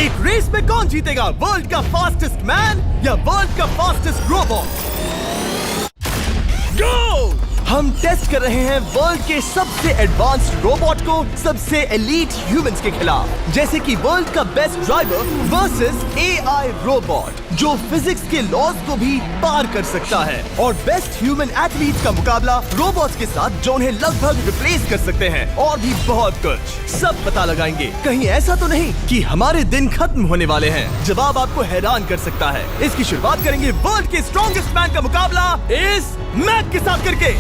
एक रेस में कौन जीतेगा, वर्ल्ड का फास्टेस्ट मैन या वर्ल्ड का फास्टेस्ट रोबोट? गो! हम टेस्ट कर रहे हैं वर्ल्ड के सबसे एडवांस्ड रोबोट को सबसे एलीट ह्यूमंस के खिलाफ, जैसे कि वर्ल्ड का best driver versus AI robot जो फिजिक्स के लॉज को भी पार कर सकता है, और बेस्ट ह्यूमन एथलीट का मुकाबला रोबोट्स के साथ जो उन्हें लगभग रिप्लेस कर सकते हैं, और भी बहुत कुछ। सब पता लगाएंगे। कहीं ऐसा तो नहीं कि हमारे दिन खत्म होने वाले हैं? जवाब आपको हैरान कर सकता है। इसकी शुरुआत करेंगे वर्ल्ड के स्ट्रॉन्गेस्ट मैन का मुकाबला इस मैक के साथ करके।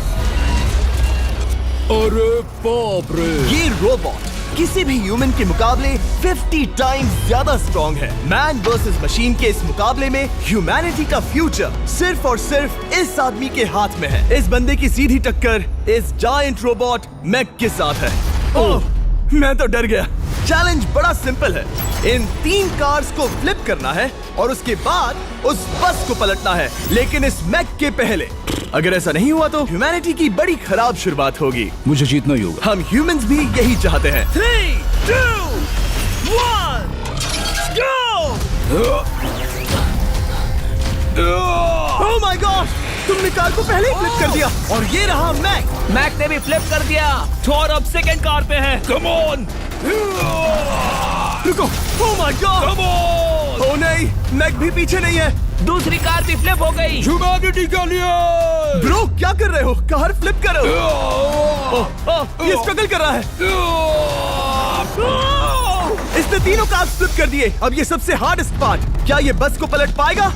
अरे बाप रे! ये रोबोट किसी भी ह्यूमन के मुकाबले 50 टाइम्स ज्यादा स्ट्रॉन्ग है। मैन वर्सेस मशीन के इस मुकाबले में ह्यूमैनिटी का फ्यूचर सिर्फ और सिर्फ इस आदमी के हाथ में है। इस बंदे की सीधी टक्कर इस जायंट रोबोट मैक के साथ है। ओह, मैं तो डर गया। चैलेंज बड़ा सिंपल है। इन 3 कार्स को फ्लिप करना है और उसके बाद उस बस को पलटना है, लेकिन इस मैक के पहले। अगर ऐसा नहीं हुआ तो ह्यूमैनिटी की बड़ी खराब शुरुआत होगी। मुझे जीतना ही होगा। हम ह्यूमंस भी यही चाहते हैं। 3, 2, 1, go! Oh my gosh! तुमने कार को पहले ही फ्लिप कर दिया, और ये रहा मैक। मैक ने भी फ्लिप कर दिया। थॉर अब सेकंड कार पे है। Come on! रुको! Oh my God! Come on! Oh नहीं, मैक भी पीछे नहीं है। दूसरी कार भी फ्लिप हो गई। ह्यूमैनिटी के लिए! ब्रो, क्या कर रहे हो? कार फ्लिप करो। ये स्ट्रगल कर रहा है। इसने तीनों कार फ्लिप कर दिए। अब ये सबसे हार्डेस्ट पार्ट, क्या ये बस को पलट पाएगा?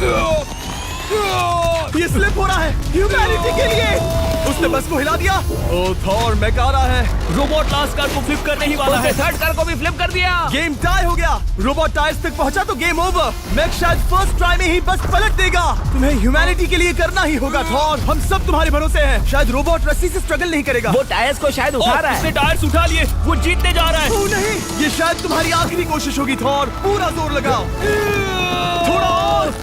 ये स्लिप हो रहा है ह्यूमैनिटी के लिए। उसने बस को हिला दिया। ओह थॉर, मैक आ रहा है। रोबोट लास्ट कार को फ्लिप करने ही वाला है। थर्ड कार को भी फ्लिप कर दिया। गेम टाई हो गया। रोबोट टायर्स तक पहुंचा तो गेम ओवर। मैक शायद फर्स्ट ट्राई में ही बस पलट देगा। तुम्हें ह्यूमैनिटी के लिए करना ही होगा थॉर। हम सब तुम्हारे भरोसे हैं। शायद रोबोट रस्सी से स्ट्रगल नहीं करेगा। वो टायर्स को शायद उठा रहा है। उसने टायर्स उठा लिए। वो जीतने जा रहा है। ओह नहीं, ये शायद तुम्हारी आखिरी कोशिश होगी थॉर। पूरा जोर लगाओ। थोड़ा और।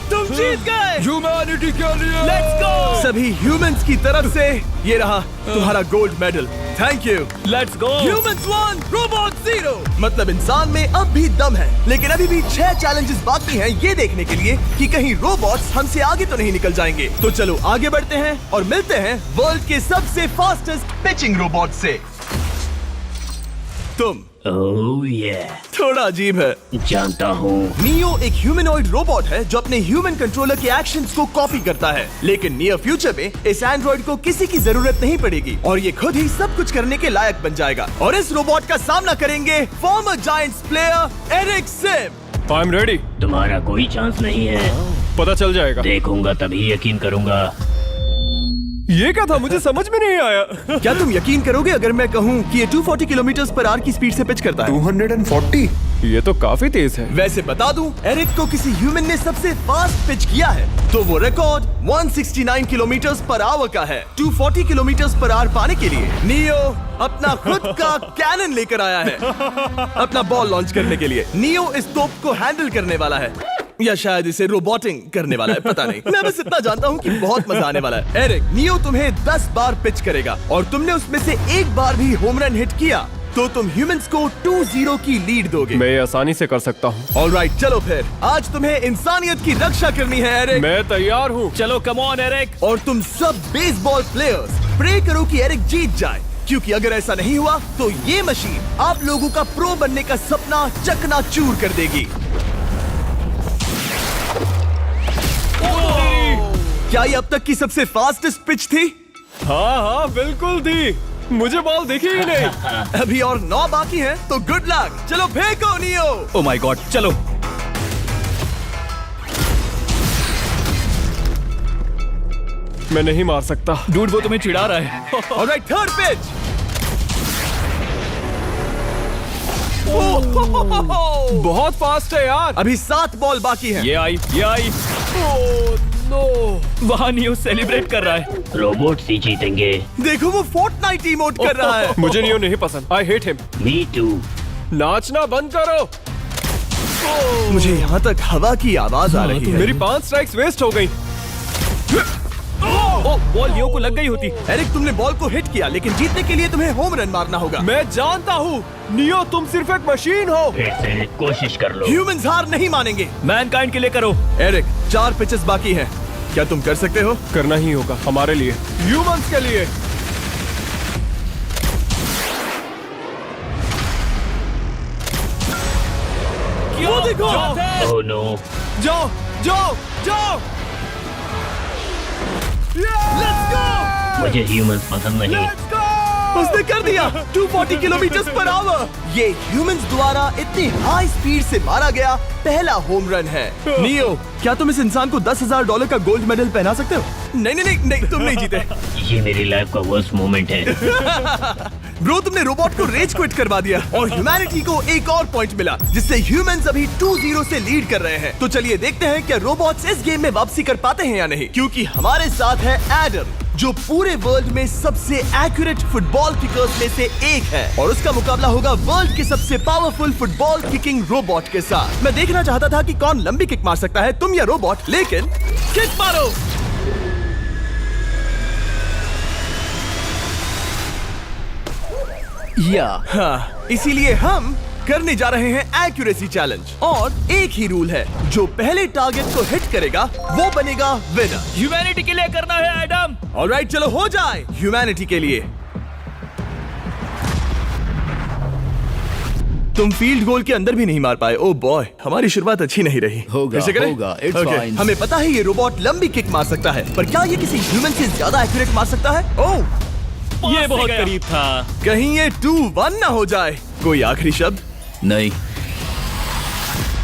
तुम जीत गए। ह्यूमैनिटी के लिए! Let's go! सभी ह्यूमंस की तरफ से ये रहा तुम्हारा gold medal. Thank you. Let's go! Humans 1, Robot 0। मतलब इंसान में अब भी दम है, लेकिन अभी भी 6 चैलेंजेस बाकी हैं ये देखने के लिए कि कहीं रोबोट्स हमसे आगे तो नहीं निकल जाएंगे। तो चलो आगे बढ़ते हैं और मिलते हैं वर्ल्ड के सबसे फास्टेस्ट पिचिंग रोबोट से। तुम ओह ये थोड़ा अजीब है, जानता हूँ। नियो एक ह्यूमनॉइड रोबोट है जो अपने ह्यूमन कंट्रोलर के एक्शंस को कॉपी करता है, लेकिन नियर फ्यूचर में इस एंड्रॉइड को किसी की जरूरत नहीं पड़ेगी और ये खुद ही सब कुछ करने के लायक बन जाएगा। और इस रोबोट का सामना करेंगे former Giants player Eric Sim. I am ready. तुम्हारा कोई चांस नहीं है। पता चल जाएगा। देखूंगा तभी यकीन करूंगा। ये क्या था? मुझे समझ में नहीं आया। क्या तुम यकीन करोगे अगर मैं कहूँ कि ये 240 किलोमीटर पर आवर की स्पीड से पिच करता है? 240? ये तो काफी तेज है। वैसे बता दूं, एरिक को किसी ह्यूमन ने सबसे फास्ट पिच किया है तो वो रिकॉर्ड 169 किलोमीटर पर आवर का है। 240 किलोमीटर पर आवर पाने के लिए नियो अपना खुद का कैनन लेकर आया है अपना बॉल लॉन्च करने के लिए। नियो इस तोप को हैंडल करने वाला है, या शायद इसे रोबोटिंग करने वाला है, पता नहीं। मैं बस इतना जानता हूँ कि बहुत मजा आने वाला है। एरिक, नियो तुम्हें 10 बार पिच करेगा और तुमने उसमें से एक बार भी होम रन हिट किया तो तुम ह्यूमंस को 2-0 की लीड दोगे। मैं ये आसानी से कर सकता हूँ। ऑलराइट, चलो फिर आज तुम्हें इंसानियत की रक्षा करनी है एरिक। मैं तैयार हूँ। चलो कम ऑन एरिक। और तुम सब बेसबॉल प्लेयर्स प्रे करो कि एरिक जीत जाए, क्योंकि अगर ऐसा नहीं हुआ तो ये मशीन आप लोगों का प्रो बनने का सपना चकनाचूर कर देगी। क्या ये अब तक की सबसे फास्टेस्ट पिच थी? हाँ हाँ बिल्कुल थी। मुझे बॉल दिखी ही नहीं। अभी और 9 बाकी हैं, तो गुड लक। चलो फेंको नियो। ओह माय गॉड, चलो। मैं नहीं मार सकता। डूड, वो तुम्हें चिढ़ा रहा है। Alright, third pitch. बहुत फास्ट है यार। अभी 7 बॉल बाकी हैं। ये आई। Oh no! वहाँ नियो सेलिब्रेट कर रहा है। रोबोट्स ही जीतेंगे। देखो वो फोर्टनाइट इमोट कर रहा है। मुझे नियो नहीं पसंद। I hate him. Me too. नाचना बंद करो। मुझे यहाँ तक हवा की आवाज आ रही है। मेरी 5 स्ट्राइक्स वेस्ट हो गई। ओ, बॉल लियो को लग गई होती। एरिक, तुमने बॉल को हिट किया, लेकिन जीतने के लिए तुम्हें होम रन मारना होगा। मैं जानता हूँ नियो, तुम सिर्फ एक मशीन हो। फिर से कोशिश कर लो। ह्यूमंस हार नहीं मानेंगे। मैनकाइंड के लिए करो। एरिक, 4 पिचेस बाकी हैं। क्या तुम कर सकते हो? करना ही होगा हमारे लिए, ह्यूमंस के लिए। वो देखो। Oh no. जाओ जाओ जाओ। Let's go! मुझे ह्यूमंस पसंद नहीं। उसने कर दिया 240 किलोमीटर पर आवर। ये ह्यूमंस द्वारा इतनी हाई स्पीड से मारा गया पहला होम रन है। नियो, क्या तुम इस इंसान को $10,000 का गोल्ड मेडल पहना सकते हो? नहीं, तुम नहीं जीते। ये मेरी लाइफ का वर्स्ट मोमेंट है। ब्रो, तुमने रोबोट को रेज क्विट करवा दिया और ह्यूमैनिटी को एक और पॉइंट मिला, जिससे ह्यूमंस अभी 2-0 से लीड कर रहे हैं। तो चलिए देखते हैं क्या रोबोट्स इस गेम में वापसी कर पाते हैं या नहीं, क्योंकि हमारे साथ है एडम, जो पूरे वर्ल्ड में सबसे एक्यूरेट फुटबॉल किकर्स में से एक है, और उसका मुकाबला होगा वर्ल्ड के सबसे पावरफुल फुटबॉल किकिंग रोबोट के साथ। मैं देखना चाहता था कि कौन लंबी किक मार सकता है, तुम या रोबोट, लेकिन किक मारो। हाँ, इसीलिए हम करने जा रहे हैं एक्यूरेसी चैलेंज, और एक ही रूल है, जो पहले टारगेट को हिट करेगा वो बनेगा विनर। ह्यूमैनिटी के लिए करना है एडम। ऑलराइट, चलो हो जाए ह्यूमैनिटी के लिए। तुम फील्ड गोल के अंदर भी नहीं मार पाए। ओ बॉय, हमारी शुरुआत अच्छी नहीं रही। होगा, फिर से करें? होगा, it's Okay, fine. हमें पता है ये रोबोट लंबी किक मार सकता है, पर क्या ये किसी ह्यूमन से ज्यादा एक्यूरेट मार सकता है? ओह, ये बहुत करीब था। कहीं ये 2-1 ना हो जाए। कोई आखिरी शब्द? नहीं।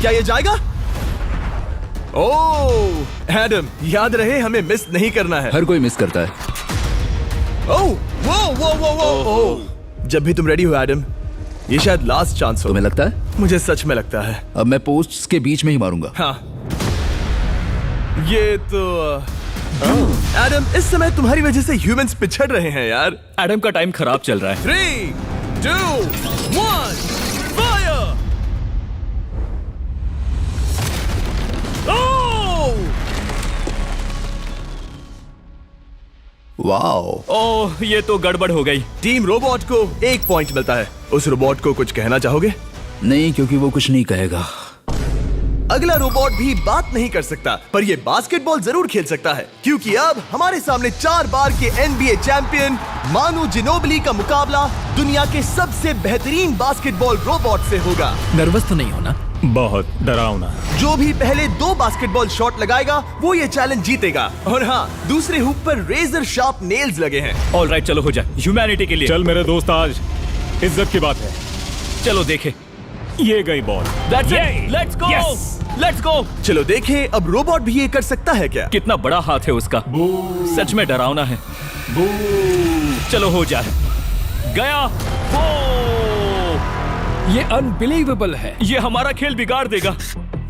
क्या ये जाएगा? ओह एडम, याद रहे हमें मिस नहीं करना है। हर कोई मिस करता है। ओह, वो। जब भी तुम रेडी हो एडम, ये शायद लास्ट चांस हो। तुम्हें लगता है? मुझे सच में लगता है। अब मैं पोस्ट्स के बीच में ही मारूंगा। हाँ, ये तो एडम, इस समय तुम्हारी वजह से ह्यूमंस पिछड़ रहे हैं यार। एडम का टाइम खराब चल रहा है। 3, 2, 1, फायर! वाओ। ओह, ये तो गड़बड़ हो गई। टीम रोबोट को 1 पॉइंट मिलता है। उस रोबोट को कुछ कहना चाहोगे? नहीं, क्योंकि वो कुछ नहीं कहेगा। अगला रोबोट भी बात नहीं कर सकता, पर ये बास्केटबॉल जरूर खेल सकता है, क्योंकि अब हमारे सामने 4 बार के NBA चैंपियन मानू जिनोबिली का मुकाबला दुनिया के सबसे बेहतरीन बास्केटबॉल रोबोट से होगा। नर्वस तो नहीं होना? बहुत डरावना। जो भी पहले 2 बास्केटबॉल शॉट लगाएगा वो ये चैलेंज जीतेगा। और हाँ, दूसरे हुक पर रेजर शार्प नेल्स लगे हैं। ऑलराइट, चलो हो जाए ह्यूमैनिटी के लिए। चल मेरे दोस्त, आज इज्जत की बात है। चलो देखे। ये गई ball. That's it. Let's go. Yes. Let's go. चलो देखें अब रोबोट भी ये कर सकता है क्या? कितना बड़ा हाथ है उसका। सच में डरावना है। चलो हो जाए। गया। ये अनबिलीवेबल है। ये हमारा खेल बिगाड़ देगा।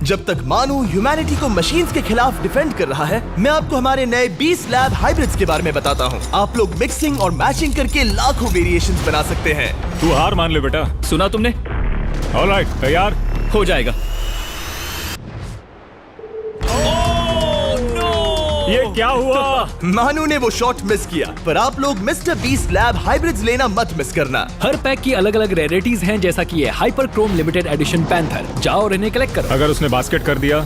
जब तक मानू ह्यूमैनिटी को मशीन्स के खिलाफ डिफेंड कर रहा है, मैं आपको हमारे नए 20 लैब हाइब्रिड्स के बारे में बताता हूँ। आप लोग मिक्सिंग और मैचिंग करके लाखों वेरिएशंस बना सकते हैं। तू हार मान ले बेटा। सुना तुमने? ऑलराइट, तैयार? हो जाएगा। ये क्या हुआ? मानू ने वो शॉट मिस किया, पर आप लोग मिस्टर 20 लैब हाइब्रिड्स लेना मत मिस करना। हर पैक की अलग अलग रेयरिटीज हैं, जैसा कि ये hyper Chrome limited edition panther. जाओ और इन्हें कलेक्ट करो। अगर उसने बास्केट कर दिया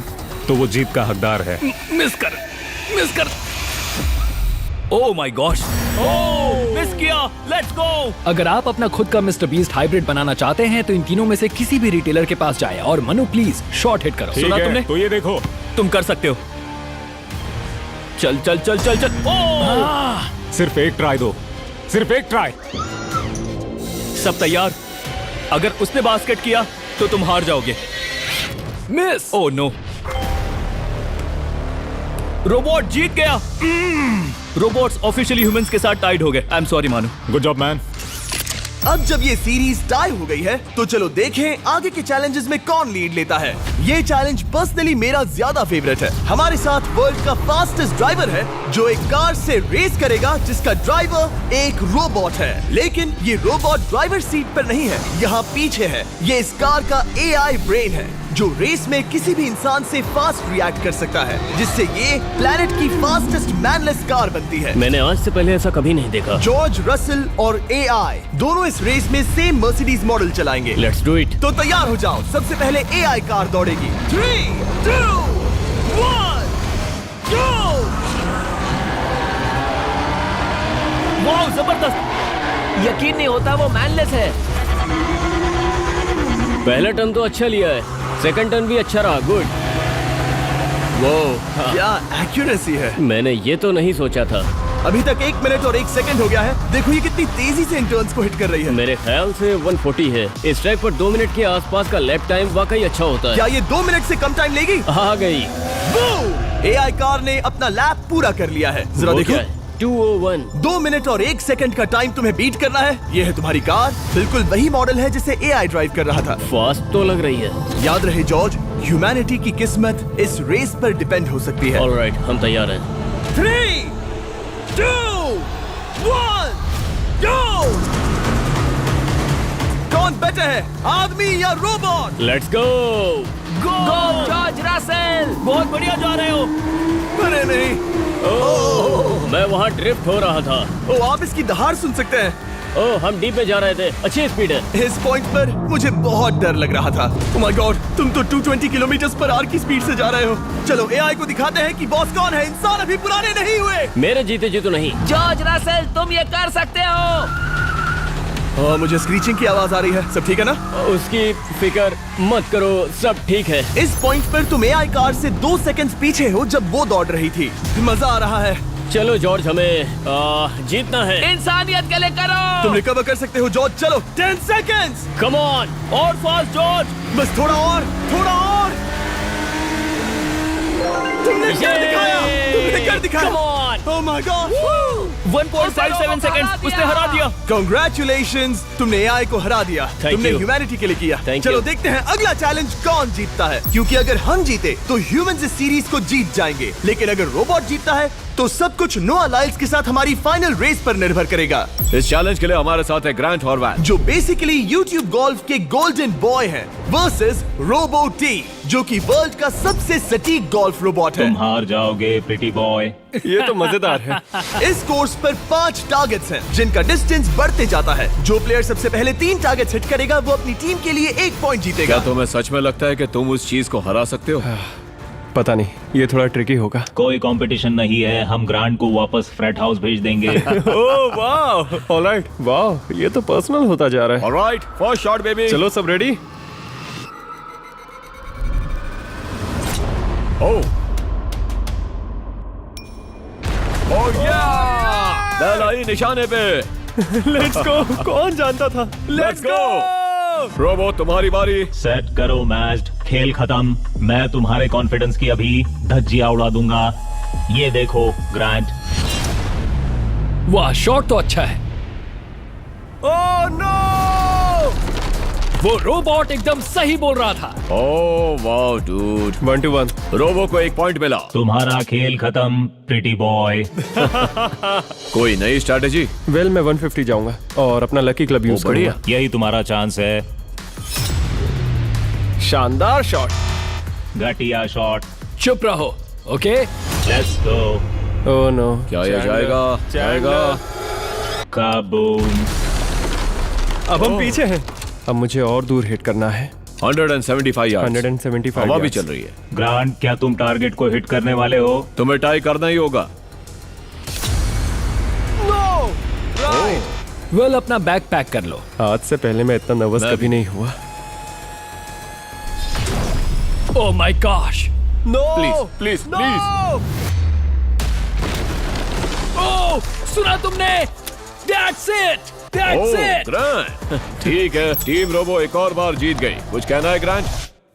तो वो जीत का हकदार है। मिस कर। Oh my gosh. Oh, miss किया। Let's go. अगर आप अपना खुद का मिस्टर बीस्ट हाइब्रिड बनाना चाहते हैं तो इन तीनों में से किसी भी रिटेलर के पास जाए और मनु प्लीज शॉट हिट करो। ठीक सुना है, तुमने? तो ये देखो। तुम कर सकते हो। चल। ओह! सिर्फ एक ट्राई दो, सिर्फ एक ट्राई। सब तैयार? अगर उसने बास्केट किया तो तुम हार जाओगे। मिस। ओह नो, रोबोट जीत गया। रोबोट्स ऑफिशियली ह्यूमंस के साथ टाइड हो गए। आई एम सॉरी मानू। Good job man. अब जब ये सीरीज टाई हो गई है, तो चलो देखें आगे के चैलेंजेस में कौन लीड लेता है। ये चैलेंज पर्सनली मेरा ज्यादा फेवरेट है। हमारे साथ वर्ल्ड का फास्टेस्ट ड्राइवर है, जो एक कार से रेस करेगा जिसका ड्राइवर एक रोबोट है। लेकिन ये रोबोट ड्राइवर सीट पर नहीं है, यहाँ पीछे है। ये इस कार का AI ब्रेन है, जो रेस में किसी भी इंसान से फास्ट रिएक्ट कर सकता है, जिससे ये प्लेनेट की फास्टेस्ट मैनलेस कार बनती है। मैंने आज से पहले ऐसा कभी नहीं देखा। जॉर्ज रसल और एआई दोनों इस रेस में सेम मर्सिडीज मॉडल चलाएंगे। Let's do it. तो तैयार हो जाओ, सबसे पहले एआई कार दौड़ेगी। 3, 2, 1, go! वाह जबरदस्त, यकीन नहीं होता वो मैनलेस है। पहला टर्न तो अच्छा लिया है, सेकंड टर्न भी अच्छा रहा। गुड। वो क्या एक्यूरेसी है। मैंने ये तो नहीं सोचा था। अभी तक 1 मिनट और 1 सेकंड हो गया है। देखो ये कितनी तेजी से इन टर्न्स को हिट कर रही है। मेरे ख्याल से 140 है। इस ट्रैक पर 2 मिनट के आसपास का लैप टाइम वाकई अच्छा होता है। क्या ये 2 मिनट से कम टाइम लेगी? आ गई। एआई कार ने अपना लैप पूरा कर लिया है। जरा वो देखो, क्या है? 201। 2 मिनट और 1 सेकंड का टाइम तुम्हें बीट करना है। ये है तुम्हारी कार, बिल्कुल वही मॉडल है जिसे एआई ड्राइव कर रहा था। फास्ट तो लग रही है। याद रहे जॉर्ज, ह्यूमैनिटी की किस्मत इस रेस पर डिपेंड हो सकती है। ऑलराइट, हम तैयार हैं। 3, 2, 1, go! कौन बेटर है, आदमी या robot? Let's go. Go George Russell, बहुत बढ़िया जा रहे हो। अरे नहीं, मैं वहाँ ड्रिफ्ट हो रहा था। ओ आप इसकी दहाड़ सुन सकते हैं। ओह, हम डीप में जा रहे थे। अच्छी स्पीड है। इस पॉइंट पर मुझे बहुत डर लग रहा था। Oh my God, तुम तो 220 किलोमीटर पर आवर की स्पीड से जा रहे हो। चलो एआई को दिखाते हैं कि बॉस कौन है। इंसान अभी पुराने नहीं हुए। मेरे जीते जी तो नहीं। जॉर्ज रसेल, तुम ये कर सकते हो। मुझे स्क्रीचिंग की आवाज आ रही है। सब ठीक है ना? उसकी फिक्र मत करो, सब ठीक है। इस पॉइंट पर तुम एआई कार से 2 सेकंड्स पीछे हो जब वो दौड़ रही थी। मजा आ रहा है। चलो जॉर्ज, हमें जीतना है। इंसानियत के लिए करो। तुम रिकवर कर सकते हो जॉर्ज। चलो 10 सेकंड्स। Come on. और फास्ट जॉर्ज। बस थोड़ा और, थोड़ा और। तुमने कर दिखाया, तुमने कर दिखाया। Come on. Oh my God. 1.57 second, उसने हरा दिया। Congratulations, तुमने एआई को हरा दिया। Thank तुमने you. ह्यूमैनिटी के लिए किया। Thank चलो you. देखते हैं अगला चैलेंज कौन जीतता है, क्योंकि अगर हम जीते तो ह्यूमंस इस सीरीज को जीत जाएंगे, लेकिन अगर रोबोट जीतता है तो सब कुछ नोआ लाइल्स के साथ हमारी फाइनल रेस पर निर्भर करेगा। इस चैलेंज के लिए हमारे साथ है ग्रांट हॉर्वैट, जो बेसिकली YouTube गोल्फ के गोल्डन बॉय हैं, वर्सेस रोबो टी, जो कि वर्ल्ड का सबसे सटीक गोल्फ रोबोट है। तुम हार जाओगे प्रिटी बॉय। ये तो मजेदार है। इस कोर्स पर 5 टारगेट्स हैं, जिनका डिस्टेंस बढ़ते जाता है। जो प्लेयर सबसे पहले 3 टारगेट्स हिट करेगा वो अपनी टीम के लिए 1 पॉइंट जीतेगा। क्या तुम्हें सच में लगता है कि तुम उस चीज को हरा सकते हो? पता नहीं, ये थोड़ा ट्रिकी होगा। कोई कंपटीशन नहीं है, हम ग्रांट को वापस फ्रेट हाउस भेज देंगे। ओह वाह, ऑलराइट, वाह, ये तो पर्सनल होता जा रहा है। Alright, first shot baby. चलो सब रेडी? ओह या, बैल आई निशाने पे। Let's go. कौन जानता था? Let's go. रोबो, तुम्हारी बारी। सेट करो मैच, खेल खत्म। मैं तुम्हारे कॉन्फिडेंस की अभी धज्जियां उड़ा दूंगा। ये देखो ग्रांट। वाह, शॉट तो अच्छा है। Oh no! वो रोबोट एकदम सही बोल रहा था। Oh wow dude. 1-1। रोबो को 1 पॉइंट मिला। तुम्हारा खेल खत्म प्रिटी बॉय। कोई नई स्ट्रैटेजी? वेल, मैं 150 जाऊंगा और अपना लकी क्लब यूज बढ़िया। करूंगा। यही तुम्हारा चांस है। शानदार शॉट। घटिया शॉट। चुप रहो, okay? Let's go. Oh no. क्या ये जाएगा? जाएगा। काबूम। अब हम पीछे हैं। अब मुझे और दूर हिट करना है। 175 यार्ड्स। 175 हवा भी yards। चल रही है। ग्रांट, क्या तुम टारगेट को हिट करने वाले हो? तुम्हें टाई करना ही होगा। वेल, अपना बैग पैक कर लो। आज से पहले मैं इतना नर्वस मैं कभी भी। नहीं हुआ। Oh my gosh. No please please please. Oh, सुना तुमने? That's it. That's it. Grant, ठीक है, टीम रोबो एक और बार जीत गई। कुछ कहना है ग्रांट?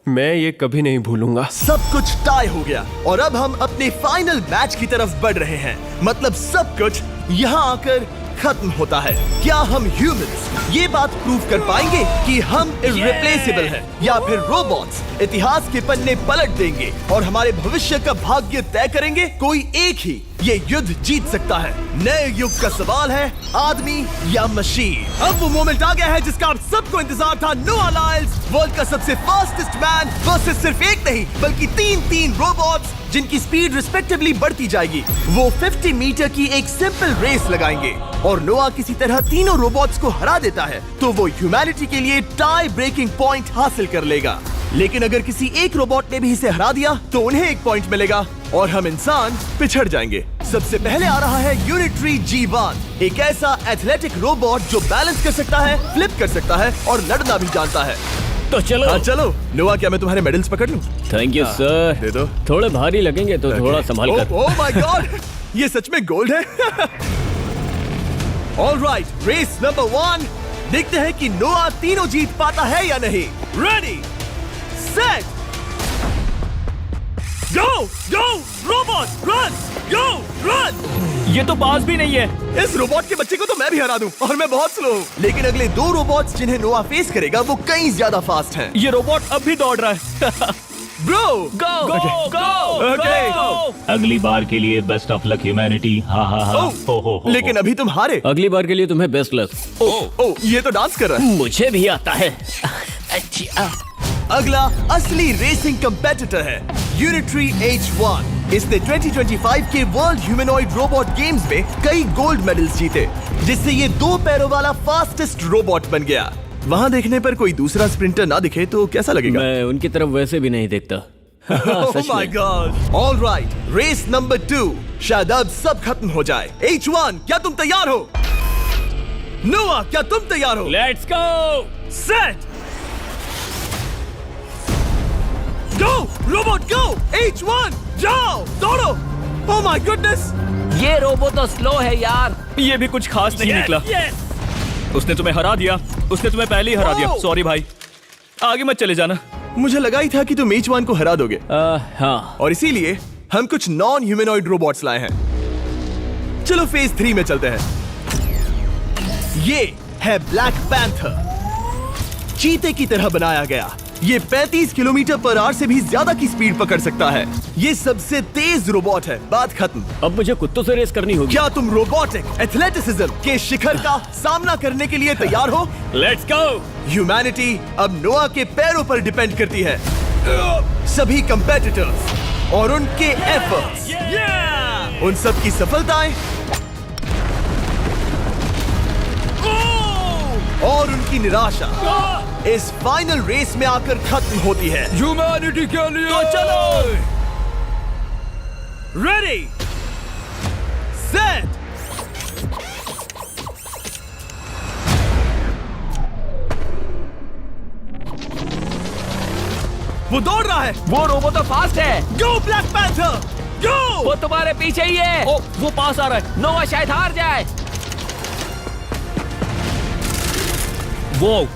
मैं ये कभी नहीं भूलूंगा। सब कुछ टाई हो गया और अब हम अपने फाइनल मैच की तरफ बढ़ रहे हैं। मतलब सब कुछ यहाँ आकर खत्म होता है। क्या हम ह्यूमंस ये बात प्रूव कर पाएंगे कि हम इररिप्लेसेबल हैं, या फिर रोबोट्स इतिहास के पन्ने पलट देंगे और हमारे भविष्य का भाग्य तय करेंगे? कोई एक ही ये युद्ध जीत सकता है। नए युग का सवाल है आदमी या मशीन। अब वो मोमेंट आ गया है जिसका आप सबको इंतजार था। नोआ लाइल्स वर्ल्ड का सबसे फास्टेस्ट मैन वर्सेस सिर्फ एक नहीं बल्कि तीन रोबोट्स जिनकी स्पीड रिस्पेक्टिवली बढ़ती जाएगी। वो 50 मीटर की एक सिंपल रेस लगाएंगे और नोआ किसी तरह तीनों रोबोट्स को हरा देता है तो वो ह्यूमैनिटी के लिए टाई ब्रेकिंग पॉइंट हासिल कर लेगा। लेकिन अगर किसी एक रोबोट ने भी इसे हरा दिया तो उन्हें एक पॉइंट मिलेगा और हम इंसान पिछड़ जाएंगे। सबसे पहले आ रहा है यूनिट्री G1, एक ऐसा एथलेटिक रोबोट जो बैलेंस कर सकता है, फ्लिप कर सकता है और लड़ना भी जानता है। तो चलो। हाँ चलो। नोआ, क्या मैं तुम्हारे मेडल्स पकड़ लूं? Thank you sir. दे दो। थोड़े भारी लगेंगे तो थोड़ा संभाल कर। ओह माय गॉड, ये सच में गोल्ड है। Alright, race number 1। देखते हैं कि नोआ तीनों जीत पाता है या नहीं। रेडी, सेट, गो गो रोबोट रन, गो रन। ये तो पास भी नहीं है। इस रोबोट के बच्चे को तो मैं भी हरा दूं और मैं बहुत स्लो हूं। लेकिन अगले 2 रोबोट्स जिन्हें नोआ फेस करेगा वो कहीं ज्यादा फास्ट हैं। ये रोबोट अब भी दौड़ रहा है। ब्रो गो गो गो गो। अगली बार के लिए बेस्ट ऑफ लक ह्यूमैनिटी। हाँ हाँ हाँ। हो। लेकिन अभी तुम हारे। अगली बार के लिए तुम्हें बेस्ट लक। ओ, ये तो डांस कर रहा है। मुझे भी आता है। अगला असली रेसिंग कंपेटिटर है यूनिट्री H1। इसने 2025 के वर्ल्ड ह्यूमनॉइड रोबोट गेम्स में कई गोल्ड मेडल्स जीते, जिससे ये 2 पैरों वाला फास्टेस्ट रोबोट बन गया। वहाँ देखने पर कोई दूसरा स्प्रिंटर ना दिखे तो कैसा लगेगा? मैं उनकी तरफ वैसे भी नहीं देखता। Oh my God! All right, race number 2। शायद अब सब खत्म हो जाए। H1, क्या तुम तैयार हो? नोआ, क्या तुम तैयार हो? Let's go. Set, go robot go. H1, जाओ दौड़ो। Oh my goodness! ये रोबो तो स्लो है यार। ये भी कुछ खास नहीं निकला। उसने तुम्हें हरा दिया। उसने तुम्हें पहले ही हरा दिया। सॉरी भाई, आगे मत चले जाना। मुझे लगा ही था कि तुम H1 को हरा दोगे हाँ। और इसीलिए हम कुछ नॉन ह्यूमनॉइड रोबोट्स लाए हैं। चलो फेज 3 में चलते हैं। ये है ब्लैक पैंथर, चीते की तरह बनाया गया। ये 35 किलोमीटर पर आवर से भी ज्यादा की स्पीड पकड़ सकता है। ये सबसे तेज रोबोट है। बात खत्म। अब मुझे कुत्तों से रेस करनी होगी। क्या तुम रोबोटिक एथलेटिसिज्म के शिखर का सामना करने के लिए तैयार हो? Let's go. ह्यूमैनिटी अब नोआ के पैरों पर डिपेंड करती है। सभी कंपेटिटर्स और उनके एफर्ट्स, उन सब की सफलताएं और उनकी निराशा इस फाइनल रेस में आकर खत्म होती है। ह्यूमैनिटी के लिए। तो चलो, रेडी, सेट, वो दौड़ रहा है। वो रोबो तो फास्ट है। गो ब्लैक पैंथर, गो। वो तुम्हारे पीछे ही है। ओ, वो पास आ रहा है। नोआ शायद हार जाए। वो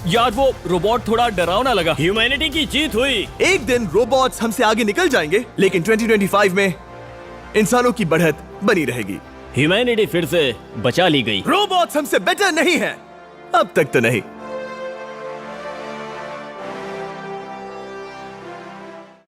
यार, वो रोबोट थोड़ा डरावना लगा। ह्यूमैनिटी की जीत हुई। एक दिन रोबोट्स हमसे आगे निकल जाएंगे, लेकिन 2025 में इंसानों की बढ़त बनी रहेगी। ह्यूमैनिटी फिर से बचा ली गई। रोबोट्स हमसे बेटर नहीं है, अब तक तो नहीं।